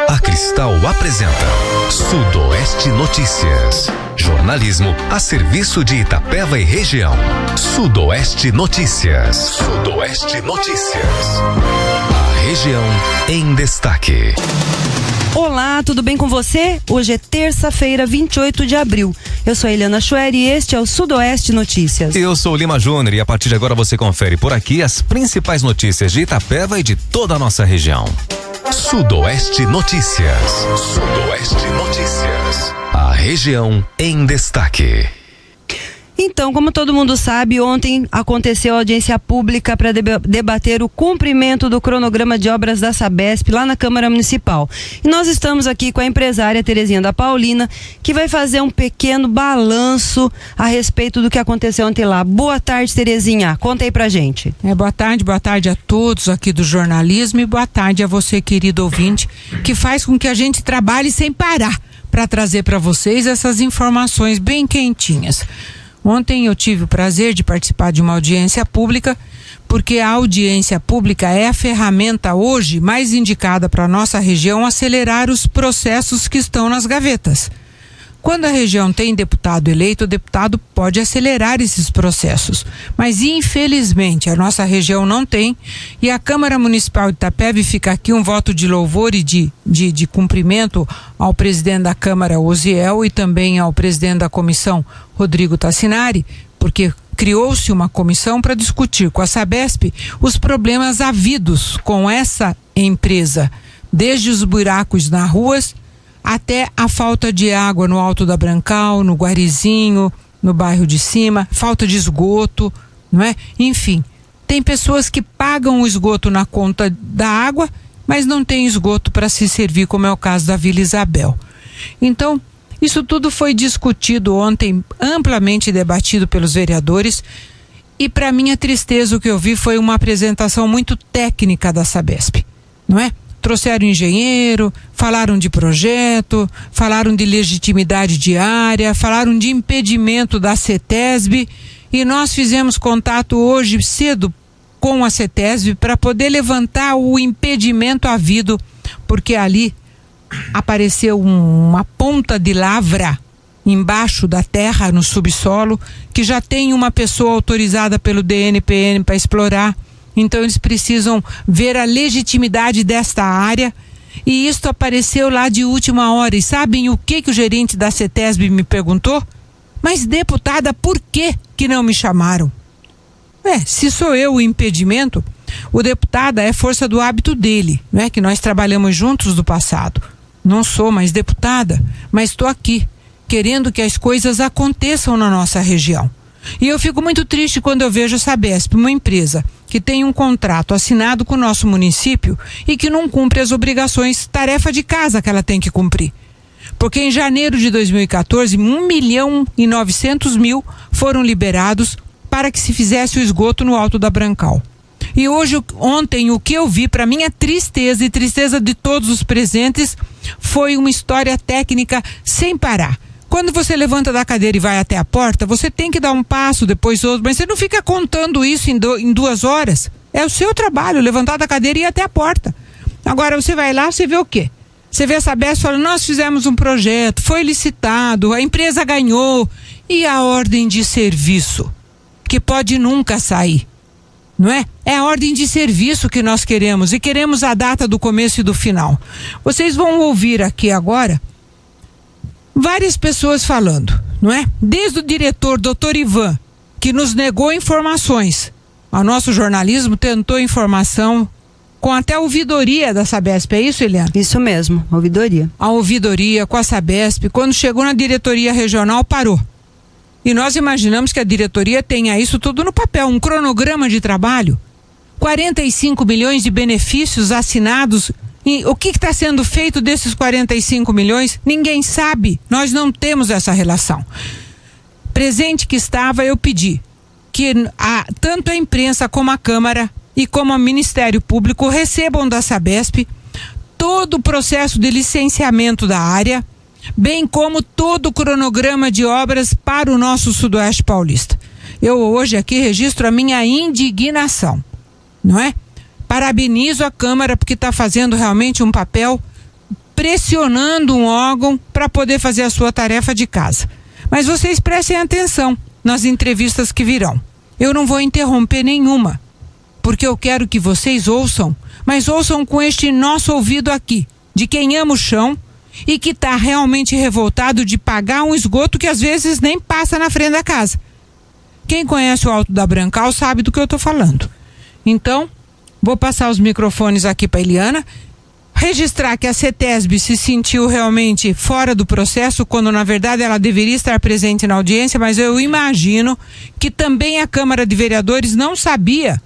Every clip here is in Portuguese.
A Cristal apresenta Sudoeste Notícias. Jornalismo a serviço de Itapeva e região. Sudoeste Notícias. Sudoeste Notícias. A região em destaque. Olá, tudo bem com você? Hoje é terça-feira, 28 de abril. Eu sou a Eliana Schwer e este é o Sudoeste Notícias. Eu sou o Lima Júnior e a partir de agora você confere por aqui as principais notícias de Itapeva e de toda a nossa região. Sudoeste Notícias. Sudoeste Notícias. A região em destaque. Então, como todo mundo sabe, ontem aconteceu a audiência pública para debater o cumprimento do cronograma de obras da Sabesp lá na Câmara Municipal. E nós estamos aqui com a empresária Terezinha da Paulina, que vai fazer um pequeno balanço a respeito do que aconteceu ontem lá. Boa tarde, Terezinha. Conta aí pra gente. Boa tarde a todos aqui do jornalismo e boa tarde a você, querido ouvinte, que faz com que a gente trabalhe sem parar para trazer para vocês essas informações bem quentinhas. Ontem eu tive o prazer de participar de uma audiência pública, porque a audiência pública é a ferramenta hoje mais indicada para a nossa região acelerar os processos que estão nas gavetas. Quando a região tem deputado eleito, o deputado pode acelerar esses processos, mas infelizmente a nossa região não tem, e a Câmara Municipal de Itapeva, fica aqui um voto de louvor e de cumprimento ao presidente da Câmara, Osiel, e também ao presidente da comissão, Rodrigo Tassinari, porque criou-se uma comissão para discutir com a Sabesp os problemas havidos com essa empresa, desde os buracos nas ruas até a falta de água no Alto da Brancal, no Guarizinho, no bairro de cima, falta de esgoto, não é? Enfim, tem pessoas que pagam o esgoto na conta da água, mas não tem esgoto para se servir, como é o caso da Vila Isabel. Então, isso tudo foi discutido ontem, amplamente debatido pelos vereadores, e para minha tristeza o que eu vi foi uma apresentação muito técnica da Sabesp, não é? Trouxeram engenheiro, falaram de projeto, falaram de legitimidade de área, falaram de impedimento da CETESB, e nós fizemos contato hoje cedo com a CETESB para poder levantar o impedimento havido, porque ali apareceu uma ponta de lavra embaixo da terra, no subsolo, que já tem uma pessoa autorizada pelo DNPN para explorar. Então eles precisam ver a legitimidade desta área, e isto apareceu lá de última hora. E sabem o que o gerente da CETESB me perguntou? Mas, deputada, por que não me chamaram? Se sou eu o impedimento, o deputada é força do hábito dele, né? Que nós trabalhamos juntos do passado. Não sou mais deputada, mas estou aqui, querendo que as coisas aconteçam na nossa região. E eu fico muito triste quando eu vejo a Sabesp, uma empresa que tem um contrato assinado com o nosso município e que não cumpre as obrigações, tarefa de casa que ela tem que cumprir. Porque em janeiro de 2014, 1.900.000 foram liberados para que se fizesse o esgoto no Alto da Brancal. E ontem, o que eu vi, para minha tristeza e tristeza de todos os presentes, foi uma história técnica sem parar. Quando você levanta da cadeira e vai até a porta, você tem que dar um passo, depois outro, mas você não fica contando isso em 2 horas. É o seu trabalho, levantar da cadeira e ir até a porta. Agora você vai lá, você vê o quê? Você vê a Sabesp e fala, nós fizemos um projeto, foi licitado, a empresa ganhou, e a ordem de serviço, que pode nunca sair, não é? É a ordem de serviço que nós queremos, e queremos a data do começo e do final. Vocês vão ouvir aqui agora várias pessoas falando, não é? Desde o diretor, doutor Ivan, que nos negou informações. O nosso jornalismo tentou informação com até a ouvidoria da Sabesp, é isso, Eliana? Isso mesmo, ouvidoria. A ouvidoria com a Sabesp, quando chegou na diretoria regional, parou. E nós imaginamos que a diretoria tenha isso tudo no papel, um cronograma de trabalho. 45 milhões de benefícios assinados. E o que está sendo feito desses 45 milhões? Ninguém sabe. Nós não temos essa relação. Presente que estava, eu pedi que tanto a imprensa como a Câmara e como o Ministério Público recebam da Sabesp todo o processo de licenciamento da área, bem como todo o cronograma de obras para o nosso Sudoeste Paulista. Eu hoje aqui registro a minha indignação, não é? Parabenizo a Câmara porque está fazendo realmente um papel pressionando um órgão para poder fazer a sua tarefa de casa. Mas vocês prestem atenção nas entrevistas que virão. Eu não vou interromper nenhuma, porque eu quero que vocês ouçam, mas ouçam com este nosso ouvido aqui, de quem ama o chão e que está realmente revoltado de pagar um esgoto que às vezes nem passa na frente da casa. Quem conhece o Alto da Brancal sabe do que eu estou falando. Então, vou passar os microfones aqui para Eliana, registrar que a CETESB se sentiu realmente fora do processo, quando na verdade ela deveria estar presente na audiência, mas eu imagino que também a Câmara de Vereadores não sabia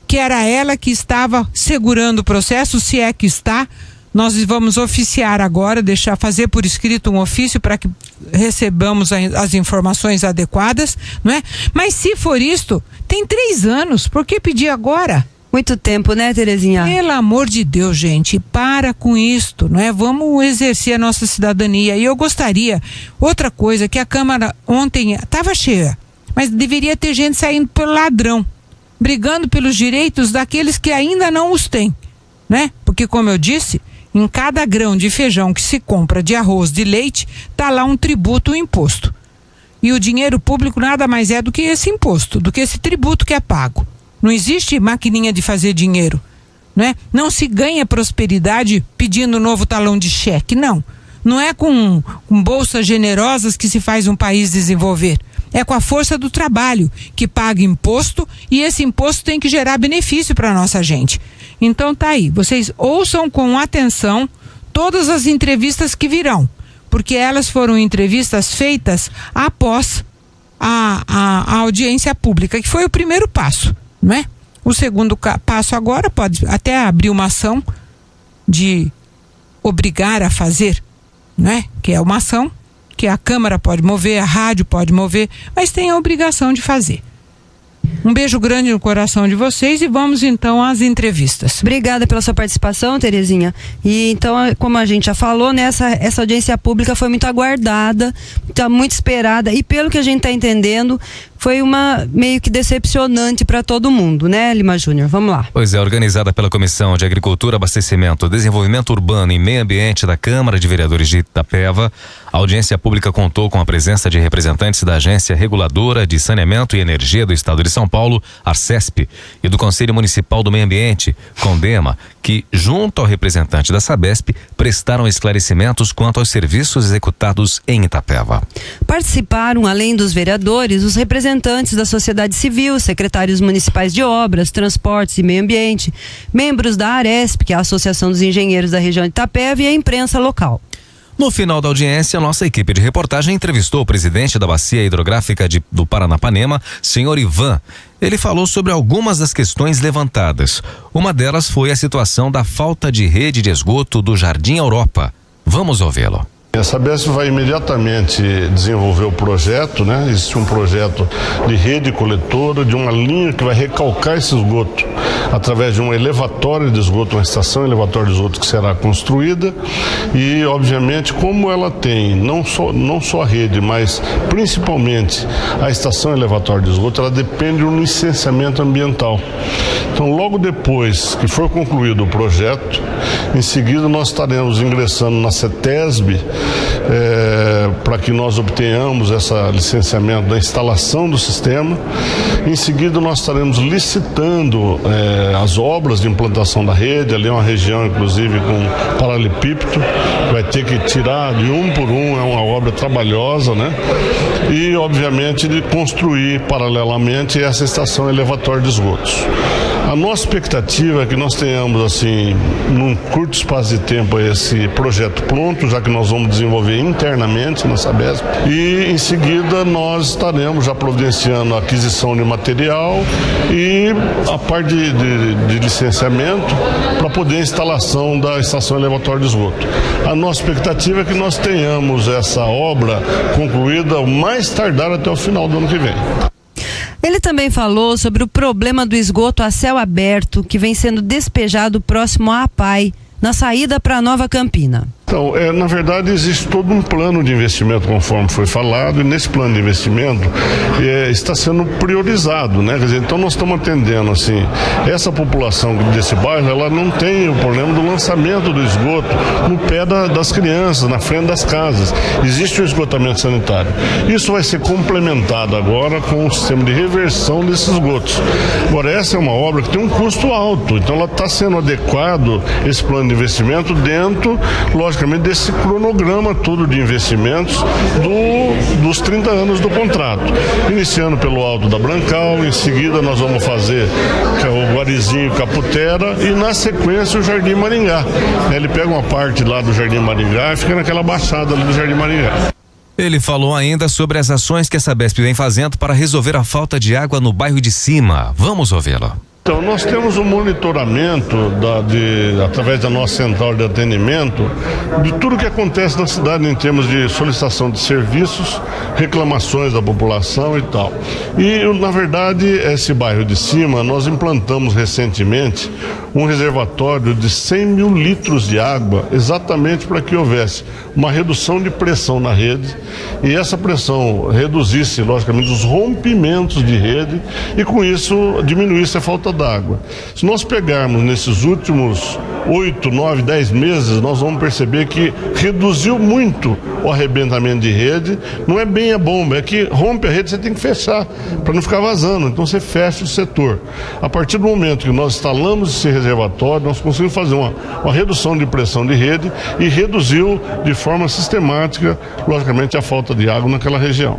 que era ela que estava segurando o processo, se é que está. Nós vamos oficiar agora, fazer por escrito um ofício para que recebamos as informações adequadas, não é? Mas se for isto, tem 3 anos, por que pedir agora? Muito tempo, né, Terezinha? Pelo amor de Deus, gente, para com isto, não é? Vamos exercer a nossa cidadania. E eu gostaria, outra coisa, que a Câmara ontem estava cheia, mas deveria ter gente saindo pelo ladrão, brigando pelos direitos daqueles que ainda não os têm, né? Porque, como eu disse, em cada grão de feijão que se compra, de arroz, de leite, tá lá um tributo, um imposto. E o dinheiro público nada mais é do que esse imposto, do que esse tributo que é pago. Não existe maquininha de fazer dinheiro, né? Não se ganha prosperidade pedindo novo talão de cheque, não. Não é com bolsas generosas que se faz um país desenvolver. É com a força do trabalho, que paga imposto, e esse imposto tem que gerar benefício para a nossa gente. Então tá aí, vocês ouçam com atenção todas as entrevistas que virão, porque elas foram entrevistas feitas após a audiência pública, que foi o primeiro passo, não é? O segundo passo agora pode até abrir uma ação de obrigar a fazer, né? Que é uma ação que a Câmara pode mover, a rádio pode mover, mas tem a obrigação de fazer. Um beijo grande no coração de vocês e vamos então às entrevistas. Obrigada pela sua participação, Terezinha. E então, como a gente já falou, né, essa audiência pública foi muito aguardada, muito esperada, e pelo que a gente está entendendo, foi uma meio que decepcionante para todo mundo, né, Lima Júnior? Vamos lá. Pois é, organizada pela Comissão de Agricultura, Abastecimento, Desenvolvimento Urbano e Meio Ambiente da Câmara de Vereadores de Itapeva, a audiência pública contou com a presença de representantes da Agência Reguladora de Saneamento e Energia do Estado de São Paulo, Arcesp, e do Conselho Municipal do Meio Ambiente, Condema, que, junto ao representante da Sabesp, prestaram esclarecimentos quanto aos serviços executados em Itapeva. Participaram, além dos vereadores, os representantes da sociedade civil, secretários municipais de obras, transportes e meio ambiente, membros da Aresp, que é a Associação dos Engenheiros da região de Itapeva, e a imprensa local. No final da audiência, nossa equipe de reportagem entrevistou o presidente da Bacia Hidrográfica do Paranapanema, senhor Ivan. Ele falou sobre algumas das questões levantadas. Uma delas foi a situação da falta de rede de esgoto do Jardim Europa. Vamos ouvi-lo. A Sabesp vai imediatamente desenvolver o projeto, né? Existe um projeto de rede coletora, de uma linha que vai recalcar esse esgoto através de um elevatório de esgoto, uma estação elevatória de esgoto que será construída, e obviamente como ela tem não só a rede, mas principalmente a estação elevatória de esgoto, ela depende de um licenciamento ambiental. Então, logo depois que for concluído o projeto, em seguida nós estaremos ingressando na CETESB para que nós obtenhamos esse licenciamento da instalação do sistema. Em seguida nós estaremos licitando as obras de implantação da rede. Ali é uma região inclusive com paralelepípedo, vai ter que tirar de um por um, é uma obra trabalhosa, né? E obviamente de construir paralelamente essa estação elevatória de esgotos. A nossa expectativa é que nós tenhamos, assim, num curto espaço de tempo, esse projeto pronto, já que nós vamos desenvolver internamente na Sabesp, e em seguida nós estaremos já providenciando a aquisição de material e a parte de licenciamento para poder a instalação da estação elevatória de esgoto. A nossa expectativa é que nós tenhamos essa obra concluída o mais tardar até o final do ano que vem. Ele também falou sobre o problema do esgoto a céu aberto que vem sendo despejado próximo à APAI, na saída para Nova Campina. Então, na verdade, existe todo um plano de investimento, conforme foi falado, e nesse plano de investimento está sendo priorizado, né? Quer dizer, então nós estamos atendendo, assim, essa população desse bairro, ela não tem o problema do lançamento do esgoto no pé das crianças, na frente das casas. Existe um esgotamento sanitário. Isso vai ser complementado agora com o sistema de reversão desses esgotos. Agora, essa é uma obra que tem um custo alto, então ela está sendo adequado, esse plano de investimento, dentro, logicamente, desse cronograma todo de investimentos dos 30 anos do contrato. Iniciando pelo Alto da Brancal, em seguida nós vamos fazer o Guarizinho Caputera e na sequência o Jardim Maringá. Ele pega uma parte lá do Jardim Maringá e fica naquela baixada ali do Jardim Maringá. Ele falou ainda sobre as ações que a Sabesp vem fazendo para resolver a falta de água no bairro de Cima. Vamos ouvi-lo. Então, nós temos um monitoramento através da nossa central de atendimento de tudo que acontece na cidade em termos de solicitação de serviços, reclamações da população e tal. E, na verdade, esse bairro de Cima, nós implantamos recentemente um reservatório de 100 mil litros de água, exatamente para que houvesse uma redução de pressão na rede e essa pressão reduzisse, logicamente, os rompimentos de rede e, com isso, diminuísse a falta d'água. Se nós pegarmos nesses últimos 8, 9, 10 meses, nós vamos perceber que reduziu muito o arrebentamento de rede. Não é bem a bomba, é que rompe a rede, você tem que fechar para não ficar vazando, então você fecha o setor. A partir do momento que nós instalamos esse reservatório, nós conseguimos fazer uma redução de pressão de rede e reduziu de forma sistemática, logicamente, a falta de água naquela região.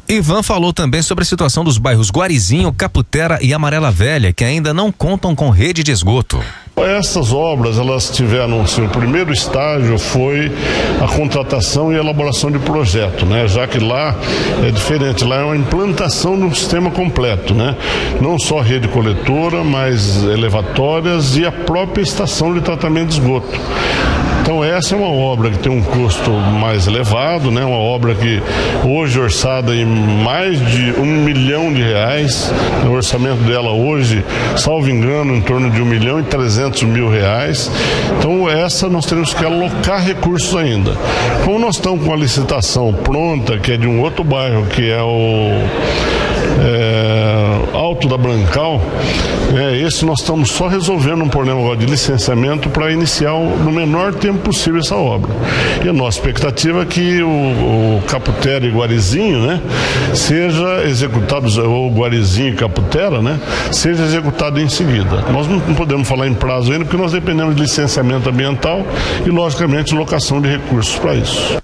Ivan falou também sobre a situação dos bairros Guarizinho, Caputera e Amarela Velha, que ainda não contam com rede de esgoto. Essas obras, elas tiveram, assim, o primeiro estágio foi a contratação e elaboração de projeto, né? Já que lá é diferente, lá é uma implantação de um sistema completo, né? Não só rede coletora, mas elevatórias e a própria estação de tratamento de esgoto. Então essa é uma obra que tem um custo mais elevado, né? Uma obra que hoje orçada em mais de R$1 milhão. O orçamento dela hoje, salvo engano, em torno de R$1.300.000. Então essa nós temos que alocar recursos ainda. Como nós estamos com a licitação pronta, que é de um outro bairro, que é o Alto da Brancal, esse nós estamos só resolvendo um problema agora de licenciamento para iniciar no menor tempo possível essa obra. E a nossa expectativa é que o Caputera e Guarizinho, né, seja executado, ou Guarizinho e Caputera, né, seja executado em seguida. Nós não podemos falar em prazo ainda, porque nós dependemos de licenciamento ambiental e, logicamente, locação de recursos para isso.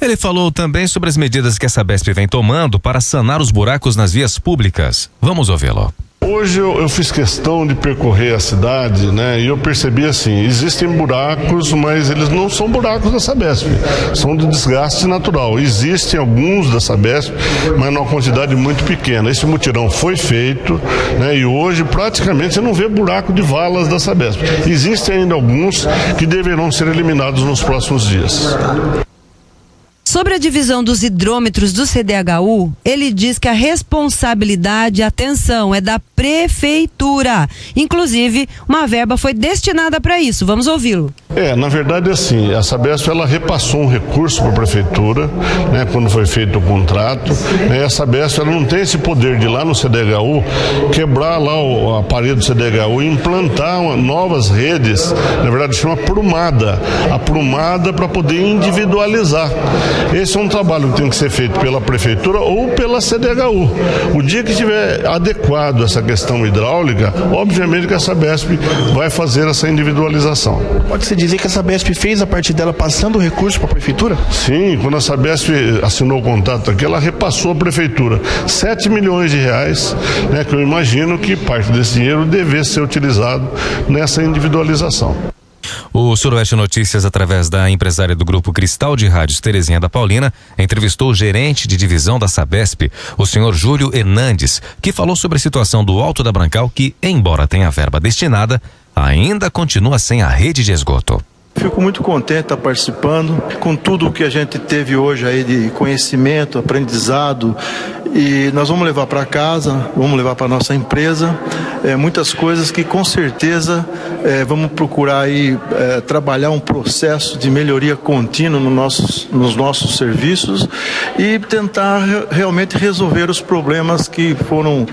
Ele falou também sobre as medidas que a Sabesp vem tomando para sanar os buracos nas vias públicas. Vamos ouvi-lo. Hoje eu fiz questão de percorrer a cidade, né? E eu percebi assim, existem buracos, mas eles não são buracos da Sabesp, são de desgaste natural. Existem alguns da Sabesp, mas numa quantidade muito pequena. Esse mutirão foi feito, né? E hoje praticamente você não vê buraco de valas da Sabesp. Existem ainda alguns que deverão ser eliminados nos próximos dias. Sobre a divisão dos hidrômetros do CDHU, ele diz que a responsabilidade, atenção, é da prefeitura. Inclusive, uma verba foi destinada para isso. Vamos ouvi-lo. Na verdade, assim, a Sabesp, ela repassou um recurso para a prefeitura, né, quando foi feito o contrato. A Sabesp, ela não tem esse poder de ir lá no CDHU, quebrar lá a parede do CDHU e implantar novas redes, na verdade chama aprumada. Aprumada para poder individualizar. Esse é um trabalho que tem que ser feito pela prefeitura ou pela CDHU. O dia que estiver adequado essa questão hidráulica, obviamente que a Sabesp vai fazer essa individualização. Pode-se dizer que a Sabesp fez a parte dela passando o recurso para a prefeitura? Sim, quando a Sabesp assinou o contrato aqui, ela repassou à prefeitura R$7 milhões, né, que eu imagino que parte desse dinheiro deve ser utilizado nessa individualização. O Sudoeste Notícias, através da empresária do Grupo Cristal de Rádios Terezinha da Paulina, entrevistou o gerente de divisão da Sabesp, o senhor Júlio Hernandes, que falou sobre a situação do Alto da Brancal, que, embora tenha verba destinada, ainda continua sem a rede de esgoto. Fico muito contente de estar participando com tudo o que a gente teve hoje aí de conhecimento, aprendizado e nós vamos levar para casa, vamos levar para nossa empresa, muitas coisas que com certeza vamos procurar aí trabalhar um processo de melhoria contínua nos nossos serviços e tentar realmente resolver os problemas que foram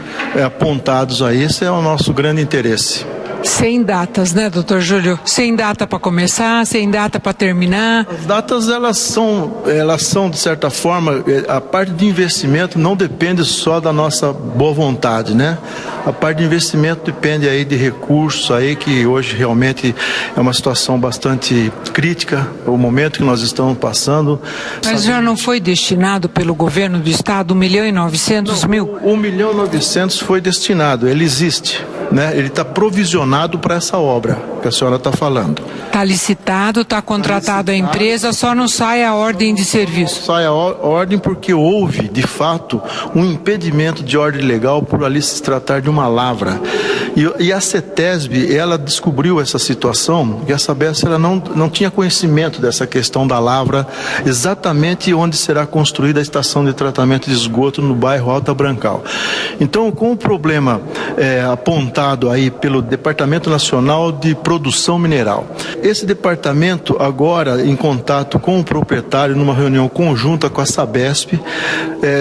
apontados aí. Esse é o nosso grande interesse. Sem datas, né, doutor Júlio? Sem data para começar, sem data para terminar. As datas, elas são, de certa forma, a parte de investimento não depende só da nossa boa vontade, né? A parte de investimento depende aí de recursos aí, que hoje realmente é uma situação bastante crítica, o momento que nós estamos passando. Mas já não foi destinado pelo governo do estado 1.900.000? 1.900.000 foi destinado, ele existe, né? Ele está provisionado para essa obra que a senhora está falando. Está licitado, está contratado a empresa, só não sai a ordem de serviço. Sai a ordem porque houve, de fato, um impedimento de ordem legal por ali se tratar de uma lavra. E a CETESB, ela descobriu essa situação, e a Sabesp ela não tinha conhecimento dessa questão da lavra, exatamente onde será construída a estação de tratamento de esgoto no bairro Alta Brancal. Então, com o problema apontado aí pelo Departamento Nacional de Produção Mineral, esse departamento agora, em contato com o proprietário, numa reunião conjunta com a Sabesp,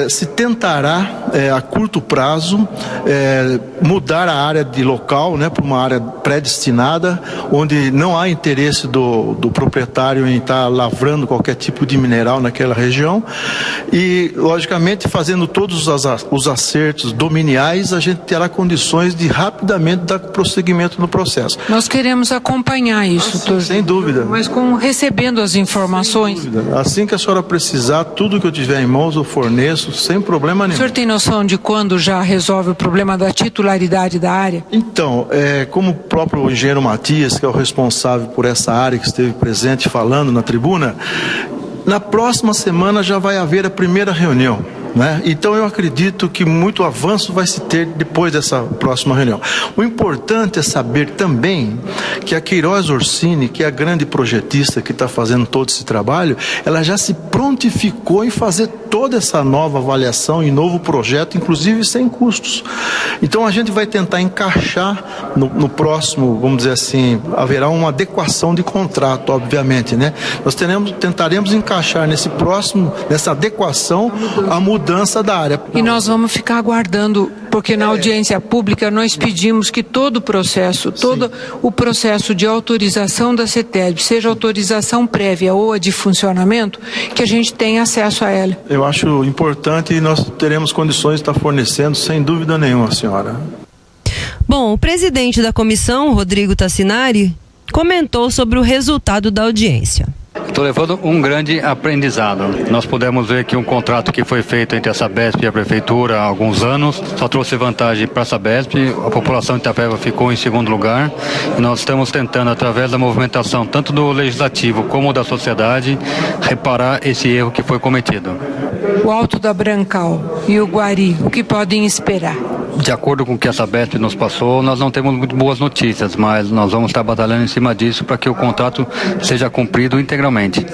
se tentará a curto prazo mudar a área de local, né, para uma área predestinada, onde não há interesse do proprietário em estar lavrando qualquer tipo de mineral naquela região, e logicamente fazendo todos os acertos dominiais, a gente terá condições de rapidamente dar prosseguimento no processo. Nós queremos acompanhar isso, sim, sem dúvida. Mas recebendo as informações. Sem dúvida. Assim que a senhora precisar, tudo que eu tiver em mãos eu forneço sem problema nenhum. O senhor tem noção de quando já resolve o problema da titularidade da área? Então, como o próprio engenheiro Matias, que é o responsável por essa área, que esteve presente falando na tribuna, na próxima semana já vai haver a primeira reunião, né? Então eu acredito que muito avanço vai se ter depois dessa próxima reunião. O importante é saber também que a Queiroz Orsini, que é a grande projetista que está fazendo todo esse trabalho, ela já se prontificou em fazer toda essa nova avaliação e novo projeto, inclusive sem custos. Então a gente vai tentar encaixar no próximo, vamos dizer assim, haverá uma adequação de contrato, obviamente, né? Nós tentaremos encaixar nessa adequação a mudança da área. E nós vamos ficar aguardando, porque na audiência pública nós pedimos que todo o processo de autorização da CETESB, seja autorização prévia ou a de funcionamento, que a gente tenha acesso a ela. Eu acho importante e nós teremos condições de estar fornecendo, sem dúvida nenhuma, senhora. Bom, o presidente da comissão, Rodrigo Tassinari, comentou sobre o resultado da audiência. Estou levando um grande aprendizado. Nós pudemos ver que um contrato que foi feito entre a Sabesp e a Prefeitura há alguns anos só trouxe vantagem para a Sabesp, a população de Itapeva ficou em segundo lugar e nós estamos tentando, através da movimentação tanto do Legislativo como da sociedade, reparar esse erro que foi cometido. O Alto da Brancal e o Guari, o que podem esperar? De acordo com o que a Sabesp nos passou, nós não temos muito boas notícias, mas nós vamos estar batalhando em cima disso para que o contrato seja cumprido integralmente.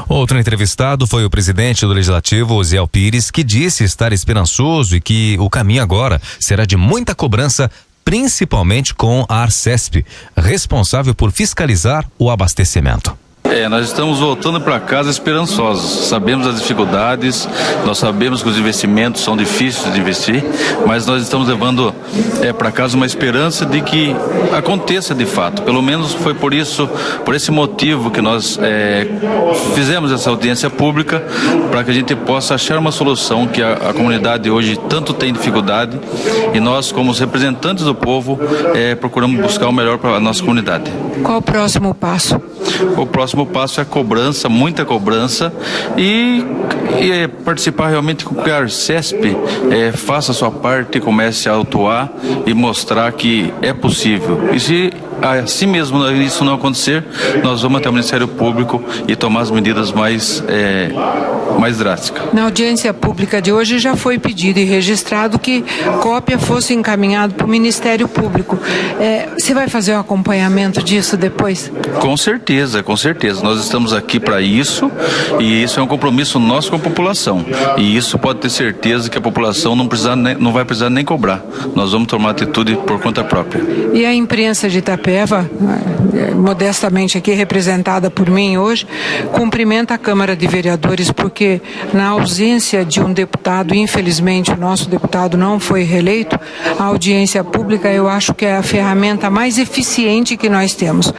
Outro entrevistado foi o presidente do Legislativo, Osiel Pires, que disse estar esperançoso e que o caminho agora será de muita cobrança, principalmente com a Arcesp, responsável por fiscalizar o abastecimento. Nós estamos voltando para casa esperançosos. Sabemos as dificuldades, nós sabemos que os investimentos são difíceis de investir, mas nós estamos levando para casa uma esperança de que aconteça de fato. Pelo menos foi por esse motivo que nós fizemos essa audiência pública, para que a gente possa achar uma solução que a comunidade hoje tanto tem dificuldade, e nós, como os representantes do povo, procuramos buscar o melhor para a nossa comunidade. Qual o próximo passo? O próximo passo é a cobrança, muita cobrança, e participar realmente com que a Arcesp faça a sua parte, comece a atuar e mostrar que é possível. E se assim mesmo isso não acontecer, nós vamos até o Ministério Público e tomar as medidas mais drásticas. Na audiência pública de hoje já foi pedido e registrado que cópia fosse encaminhada para o Ministério Público. Você vai fazer o acompanhamento disso depois? Com certeza. certeza, com certeza. Nós estamos aqui para isso e isso é um compromisso nosso com a população. E isso pode ter certeza que a população não vai precisar nem cobrar. Nós vamos tomar atitude por conta própria. E a imprensa de Itapeva, modestamente aqui representada por mim hoje, cumprimenta a Câmara de Vereadores porque na ausência de um deputado, infelizmente o nosso deputado não foi reeleito, a audiência pública eu acho que é a ferramenta mais eficiente que nós temos.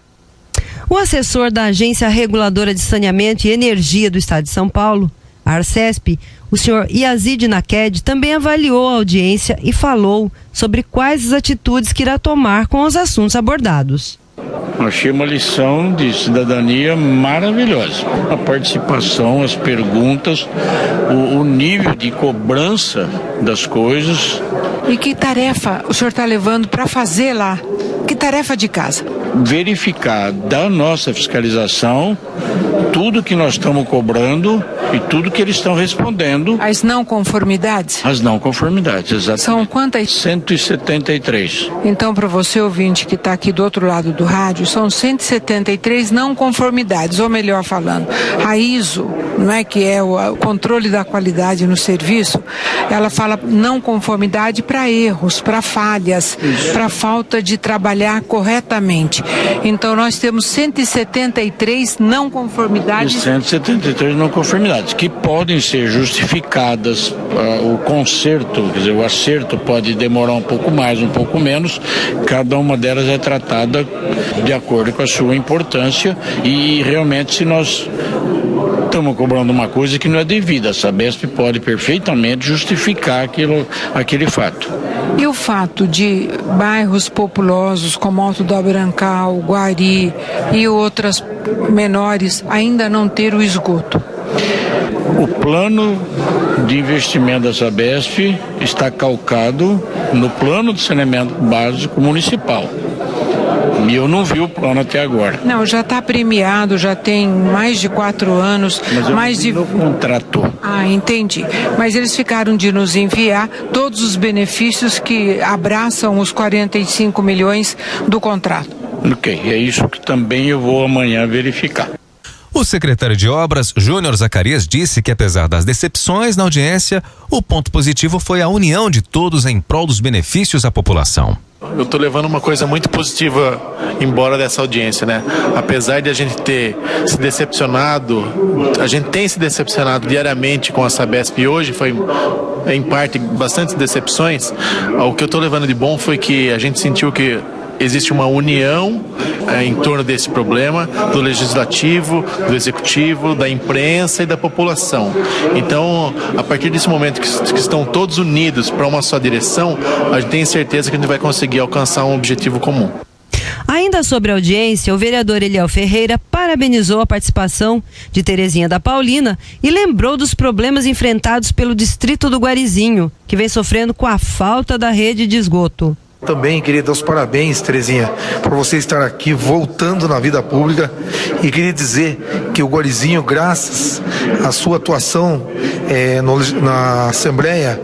O assessor da Agência Reguladora de Saneamento e Energia do Estado de São Paulo, a Arcesp, o senhor Yazid Naked, também avaliou a audiência e falou sobre quais as atitudes que irá tomar com os assuntos abordados. Achei uma lição de cidadania maravilhosa. A participação, as perguntas, o nível de cobrança das coisas. E que tarefa o senhor está levando para fazer lá? Que tarefa de casa? Verificar da nossa fiscalização tudo que nós estamos cobrando e tudo que eles estão respondendo. As não conformidades? As não conformidades, exatamente. São quantas? 173. Então, para você ouvinte que está aqui do outro lado do rádio, são 173 não conformidades, ou melhor falando, a ISO, não é, que é o controle da qualidade no serviço, ela fala não conformidade para erros, para falhas, para falta de trabalhar corretamente. Então, nós temos 173 não conformidades. 173 não conformidades que podem ser justificadas. O conserto, quer dizer, o acerto pode demorar um pouco mais, um pouco menos. Cada uma delas é tratada de acordo com a sua importância e realmente se nós estamos cobrando uma coisa que não é devida, a Sabesp pode perfeitamente justificar aquele fato. E o fato de bairros populosos como Alto do Abrancal, Guari e outras menores ainda não ter o esgoto? O plano de investimento da Sabesp está calcado no plano de saneamento básico municipal. E eu não vi o plano até agora. Não, já está premiado, já tem mais de 4 anos. Mas eu mais de no contrato. Ah, entendi. Mas eles ficaram de nos enviar todos os benefícios que abraçam os 45 milhões do contrato. Ok, é isso que também eu vou amanhã verificar. O secretário de Obras, Júnior Zacarias, disse que apesar das decepções na audiência, o ponto positivo foi a união de todos em prol dos benefícios à população. Eu estou levando uma coisa muito positiva embora dessa audiência, né? Apesar de a gente ter se decepcionado, a gente tem se decepcionado diariamente com a Sabesp e hoje foi, em parte, bastante decepções. O que eu estou levando de bom foi que a gente sentiu que existe uma união em torno desse problema do legislativo, do executivo, da imprensa e da população. Então, a partir desse momento que estão todos unidos para uma só direção, a gente tem certeza que a gente vai conseguir alcançar um objetivo comum. Ainda sobre a audiência, o vereador Eliel Ferreira parabenizou a participação de Terezinha da Paulina e lembrou dos problemas enfrentados pelo distrito do Guarizinho, que vem sofrendo com a falta da rede de esgoto. Também queria dar os parabéns, Terezinha, por você estar aqui voltando na vida pública e queria dizer que o Guarizinho, graças à sua atuação na Assembleia,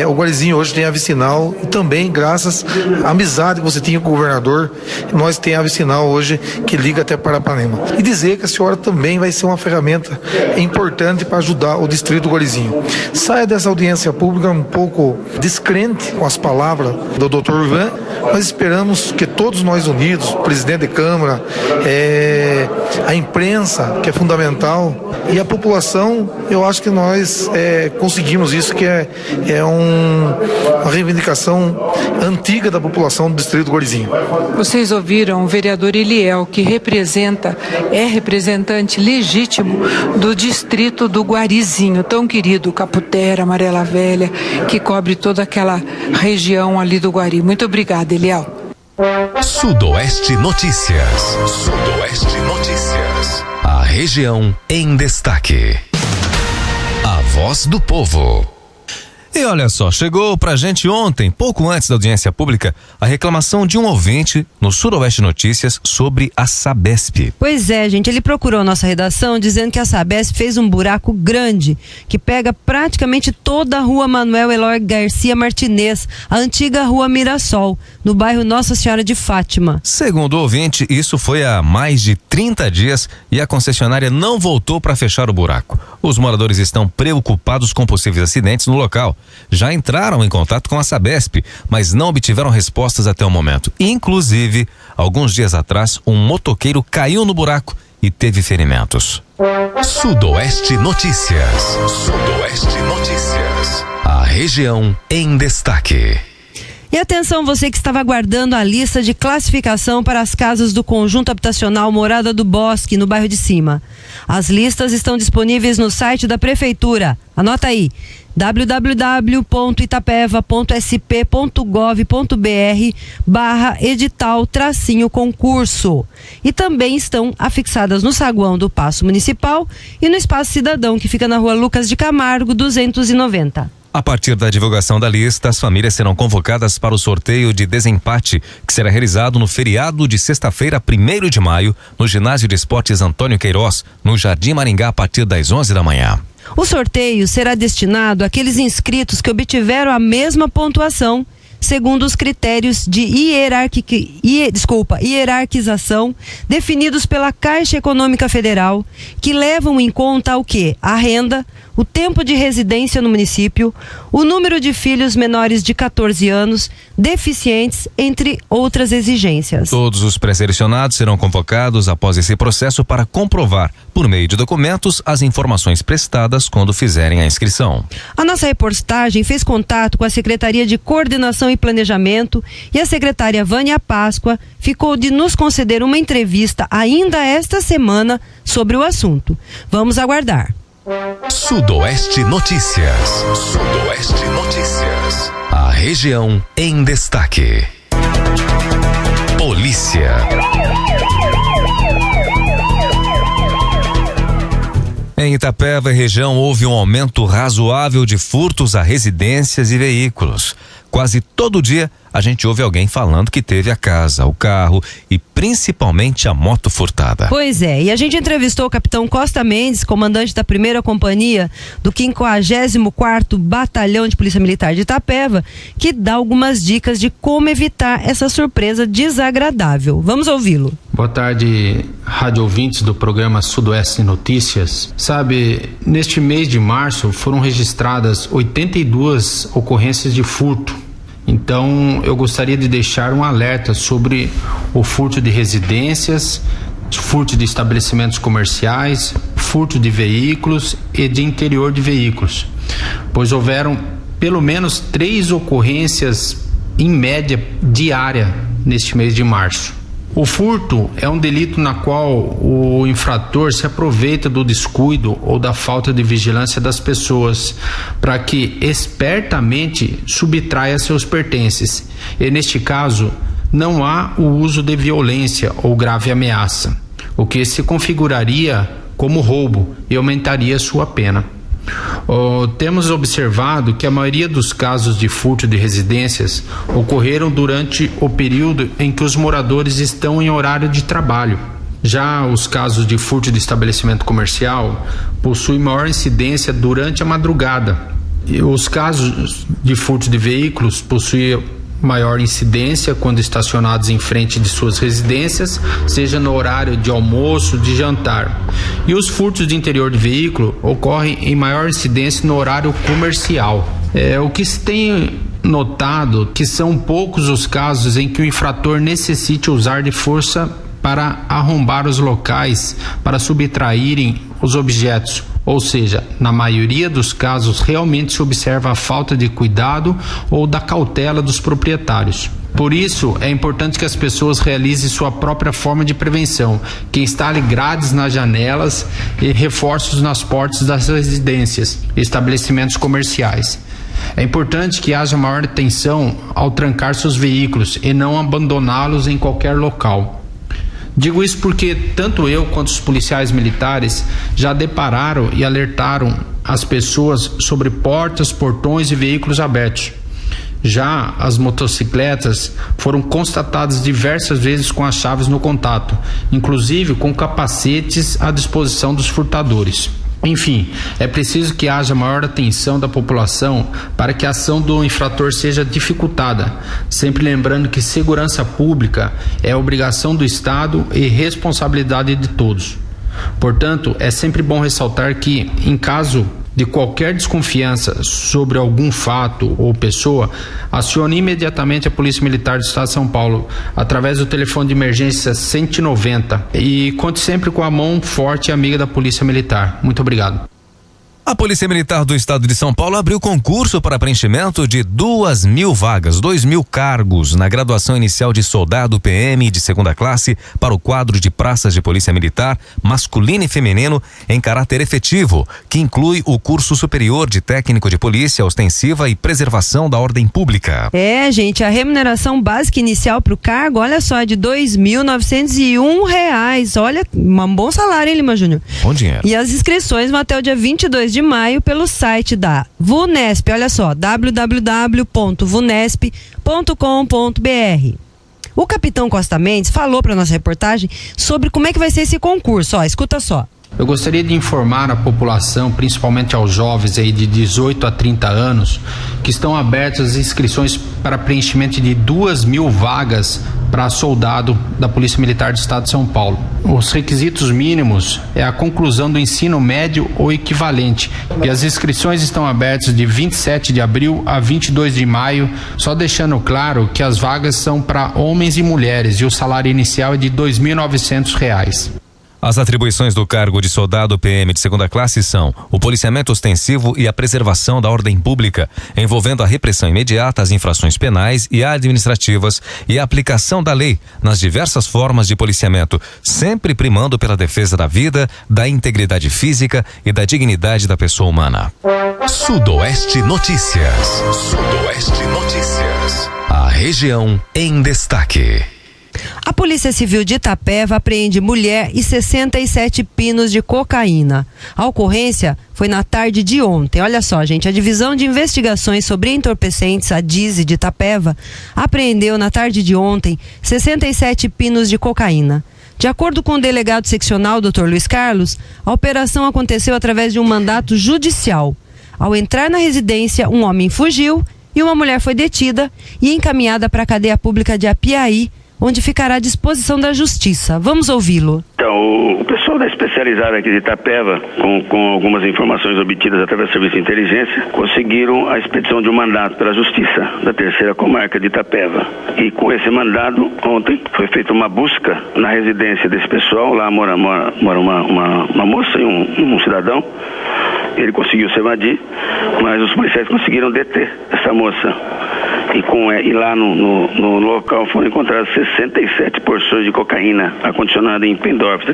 o Guarizinho hoje tem a vicinal e também graças à amizade que você tinha com o governador, nós temos a vicinal hoje que liga até Parapanema. E dizer que a senhora também vai ser uma ferramenta importante para ajudar o distrito do Guarizinho. Saia dessa audiência pública um pouco descrente com as palavras do Dr. Ivan, nós esperamos que todos nós unidos, o presidente de Câmara, a imprensa, que é fundamental, e a população, eu acho que nós conseguimos isso, que é uma reivindicação antiga da população do distrito do Guarizinho. Vocês ouviram o vereador Eliel, que é representante legítimo do distrito do Guarizinho, tão querido, Caputera, Amarela Velha, que cobre toda aquela região ali do Guari. Muito obrigada, Eliel. Sudoeste Notícias. Sudoeste Notícias. A região em destaque. A voz do povo. E olha só, chegou pra gente ontem, pouco antes da audiência pública, a reclamação de um ouvinte no Sudoeste Notícias sobre a Sabesp. Pois é, gente, ele procurou nossa redação dizendo que a Sabesp fez um buraco grande que pega praticamente toda a rua Manuel Eloy Garcia Martinez, a antiga rua Mirassol, no bairro Nossa Senhora de Fátima. Segundo o ouvinte, isso foi há mais de 30 dias e a concessionária não voltou para fechar o buraco. Os moradores estão preocupados com possíveis acidentes no local. Já entraram em contato com a Sabesp, mas não obtiveram respostas até o momento. Inclusive, alguns dias atrás, um motoqueiro caiu no buraco e teve ferimentos. Sudoeste Notícias. Sudoeste Notícias. A região em destaque. E atenção, você que estava aguardando a lista de classificação para as casas do conjunto habitacional Morada do Bosque, no bairro de Cima. As listas estão disponíveis no site da Prefeitura. Anota aí, www.itapeva.sp.gov.br/edital-concurso. E também estão afixadas no saguão do Paço Municipal e no Espaço Cidadão, que fica na rua Lucas de Camargo, 290. A partir da divulgação da lista, as famílias serão convocadas para o sorteio de desempate, que será realizado no feriado de sexta-feira, 1º de maio, no Ginásio de Esportes Antônio Queiroz, no Jardim Maringá, a partir das 11 da manhã. O sorteio será destinado àqueles inscritos que obtiveram a mesma pontuação, segundo os critérios de hierarquização definidos pela Caixa Econômica Federal, que levam em conta o quê? A renda, o tempo de residência no município, o número de filhos menores de 14 anos, deficientes, entre outras exigências. Todos os pré-selecionados serão convocados após esse processo para comprovar, por meio de documentos, as informações prestadas quando fizerem a inscrição. A nossa reportagem fez contato com a Secretaria de Coordenação e Planejamento e a secretária Vânia Páscoa ficou de nos conceder uma entrevista ainda esta semana sobre o assunto. Vamos aguardar. Sudoeste Notícias. Sudoeste Notícias. A região em destaque. Polícia. Em Itapeva e região houve um aumento razoável de furtos a residências e veículos. Quase todo dia a gente ouve alguém falando que teve a casa, o carro e principalmente a moto furtada. Pois é, e a gente entrevistou o capitão Costa Mendes, comandante da 1ª Companhia do 54º Batalhão de Polícia Militar de Itapeva, que dá algumas dicas de como evitar essa surpresa desagradável. Vamos ouvi-lo. Boa tarde, rádio ouvintes do programa Sudoeste Notícias. Sabe, neste mês de março foram registradas 82 ocorrências de furto. Então, eu gostaria de deixar um alerta sobre o furto de residências, furto de estabelecimentos comerciais, furto de veículos e de interior de veículos, pois houveram pelo menos 3 ocorrências em média diária neste mês de março. O furto é um delito na qual o infrator se aproveita do descuido ou da falta de vigilância das pessoas para que espertamente subtraia seus pertences. E neste caso, não há o uso de violência ou grave ameaça, o que se configuraria como roubo e aumentaria sua pena. Temos observado que a maioria dos casos de furto de residências ocorreram durante o período em que os moradores estão em horário de trabalho. Já os casos de furto de estabelecimento comercial possuem maior incidência durante a madrugada. E os casos de furto de veículos possuem maior incidência quando estacionados em frente de suas residências, seja no horário de almoço, de jantar. E os furtos de interior de veículo ocorrem em maior incidência no horário comercial. O que se tem notado que são poucos os casos em que o infrator necessite usar de força para arrombar os locais, para subtraírem os objetos. Ou seja, na maioria dos casos realmente se observa a falta de cuidado ou da cautela dos proprietários. Por isso, é importante que as pessoas realizem sua própria forma de prevenção, que instale grades nas janelas e reforços nas portas das residências e estabelecimentos comerciais. É importante que haja maior atenção ao trancar seus veículos e não abandoná-los em qualquer local. Digo isso porque tanto eu quanto os policiais militares já depararam e alertaram as pessoas sobre portas, portões e veículos abertos. Já as motocicletas foram constatadas diversas vezes com as chaves no contato, inclusive com capacetes à disposição dos furtadores. Enfim, é preciso que haja maior atenção da população para que a ação do infrator seja dificultada, sempre lembrando que segurança pública é obrigação do Estado e responsabilidade de todos. Portanto, é sempre bom ressaltar que, em caso de qualquer desconfiança sobre algum fato ou pessoa, acione imediatamente a Polícia Militar do Estado de São Paulo através do telefone de emergência 190 e conte sempre com a mão forte e amiga da Polícia Militar. Muito obrigado. A Polícia Militar do Estado de São Paulo abriu concurso para preenchimento de 2.000 vagas, 2.000 cargos na graduação inicial de soldado PM de segunda classe para o quadro de praças de Polícia Militar masculino e feminino em caráter efetivo, que inclui o curso superior de técnico de polícia ostensiva e preservação da ordem pública. Gente, a remuneração básica inicial para o cargo, olha só, é de R$2.901. Olha, um bom salário, hein, Lima Júnior? Bom dinheiro. E as inscrições vão até o dia 22 de maio pelo site da VUNESP, olha só, www.vunesp.com.br. O capitão Costa Mendes falou para nossa reportagem sobre como é que vai ser esse concurso, escuta só. Eu gostaria de informar a população, principalmente aos jovens aí de 18 a 30 anos, que estão abertas as inscrições para preenchimento de 2.000 vagas para soldado da Polícia Militar do Estado de São Paulo. Os requisitos mínimos é a conclusão do ensino médio ou equivalente, e as inscrições estão abertas de 27 de abril a 22 de maio, só deixando claro que as vagas são para homens e mulheres e o salário inicial é de R$2.900. As atribuições do cargo de soldado PM de segunda classe são o policiamento ostensivo e a preservação da ordem pública, envolvendo a repressão imediata às infrações penais e administrativas e a aplicação da lei nas diversas formas de policiamento, sempre primando pela defesa da vida, da integridade física e da dignidade da pessoa humana. Sudoeste Notícias. Sudoeste Notícias. A região em destaque. A Polícia Civil de Itapeva apreende mulher e 67 pinos de cocaína. A ocorrência foi na tarde de ontem. Olha só, gente, a Divisão de Investigações sobre Entorpecentes, a DISE de Itapeva, apreendeu na tarde de ontem 67 pinos de cocaína. De acordo com o delegado seccional, Dr. Luiz Carlos, a operação aconteceu através de um mandato judicial. Ao entrar na residência, um homem fugiu e uma mulher foi detida e encaminhada para a cadeia pública de Apiaí, onde ficará à disposição da Justiça. Vamos ouvi-lo. Então, o pessoal da especializada aqui de Itapeva, com algumas informações obtidas através do Serviço de Inteligência, conseguiram a expedição de um mandado pela Justiça da Terceira Comarca de Itapeva. E com esse mandado, ontem, foi feita uma busca na residência desse pessoal. Lá mora uma moça e um cidadão. Ele conseguiu se evadir, mas os policiais conseguiram deter essa moça. E lá no local foram encontradas 67 porções de cocaína acondicionada em pendorfs,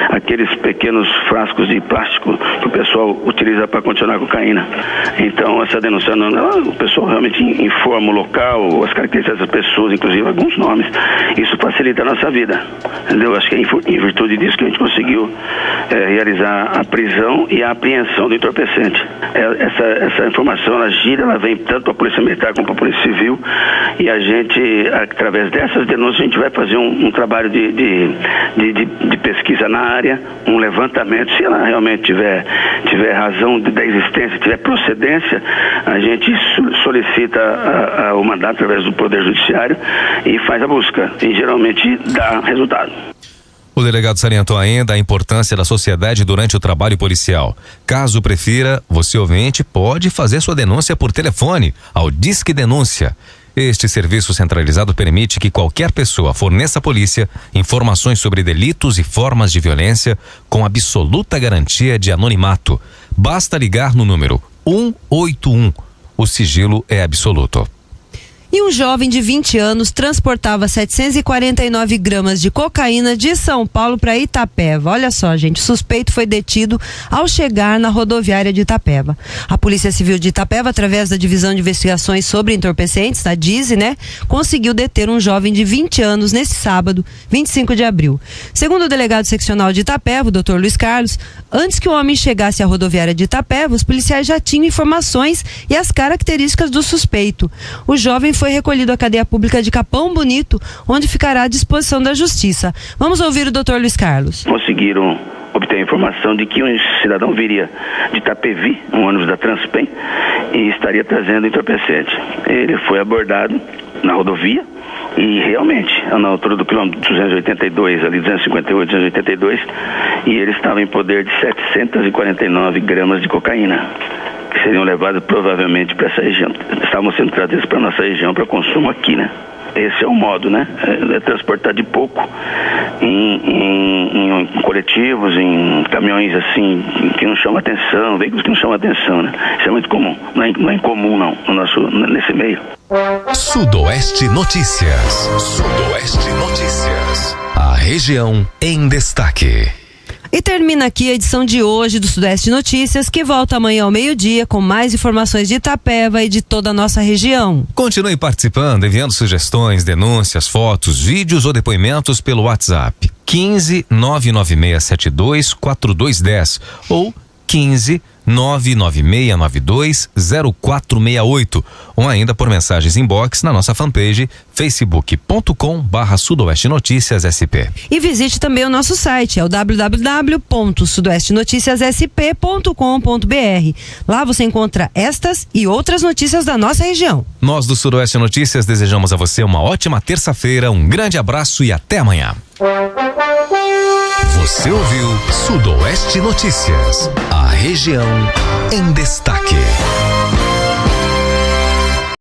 aqueles pequenos frascos de plástico que o pessoal utiliza para acondicionar cocaína. Então, essa denúncia, o pessoal realmente informa o local, as características das pessoas, inclusive alguns nomes. Isso facilita a nossa vida, entendeu? Acho que é em virtude disso que a gente conseguiu realizar a prisão e a apreensão do entorpecente. Essa informação, ela gira, ela vem tanto para a Polícia Militar como para a Polícia Civil, e a gente, através dessas denúncias, a gente vai fazer um trabalho de pesquisa na área, um levantamento. Se ela realmente tiver razão da existência, tiver procedência, a gente solicita o mandato através do Poder Judiciário e faz a busca, e geralmente dá resultado. O delegado salientou ainda a importância da sociedade durante o trabalho policial. Caso prefira, você ouvinte pode fazer sua denúncia por telefone ao Disque Denúncia. Este serviço centralizado permite que qualquer pessoa forneça à polícia informações sobre delitos e formas de violência com absoluta garantia de anonimato. Basta ligar no número 181. O sigilo é absoluto. E um jovem de 20 anos transportava 749 gramas de cocaína de São Paulo para Itapeva. Olha só, gente, o suspeito foi detido ao chegar na rodoviária de Itapeva. A Polícia Civil de Itapeva, através da Divisão de Investigações sobre Entorpecentes, a DISE, conseguiu deter um jovem de 20 anos nesse sábado, 25 de abril. Segundo o delegado seccional de Itapeva, o Dr. Luiz Carlos, antes que o homem chegasse à rodoviária de Itapeva, os policiais já tinham informações e as características do suspeito. O jovem foi recolhido à cadeia pública de Capão Bonito, onde ficará à disposição da Justiça. Vamos ouvir o Dr. Luiz Carlos. Conseguiram obter a informação de que um cidadão viria de Itapevi, um ônibus da Transpem, e estaria trazendo entorpecente. Ele foi abordado na rodovia e realmente, na altura do quilômetro 282, ali 258, 282, e ele estava em poder de 749 gramas de cocaína, que seriam levadas provavelmente para essa região. Estavam sendo trazidas para a nossa região para consumo aqui, Esse é o modo, É transportar de pouco em coletivos, em caminhões assim, que não chamam atenção, veículos que não chamam atenção, Isso é muito comum, não é incomum nesse meio. Sudoeste Notícias. Sudoeste Notícias. A região em destaque. E termina aqui a edição de hoje do Sudeste Notícias, que volta amanhã ao meio-dia com mais informações de Itapeva e de toda a nossa região. Continue participando, enviando sugestões, denúncias, fotos, vídeos ou depoimentos pelo WhatsApp 15 99672 4210 ou 15 99692 0468 ou ainda por mensagens inbox na nossa fanpage facebook.com/Sudoeste Notícias SP. E visite também o nosso site, é o www.sudoestenoticiassp.com.br. Lá você encontra estas e outras notícias da nossa região. Nós do Sudoeste Notícias desejamos a você uma ótima terça-feira, um grande abraço e até amanhã. Você ouviu Sudoeste Notícias, a região em destaque.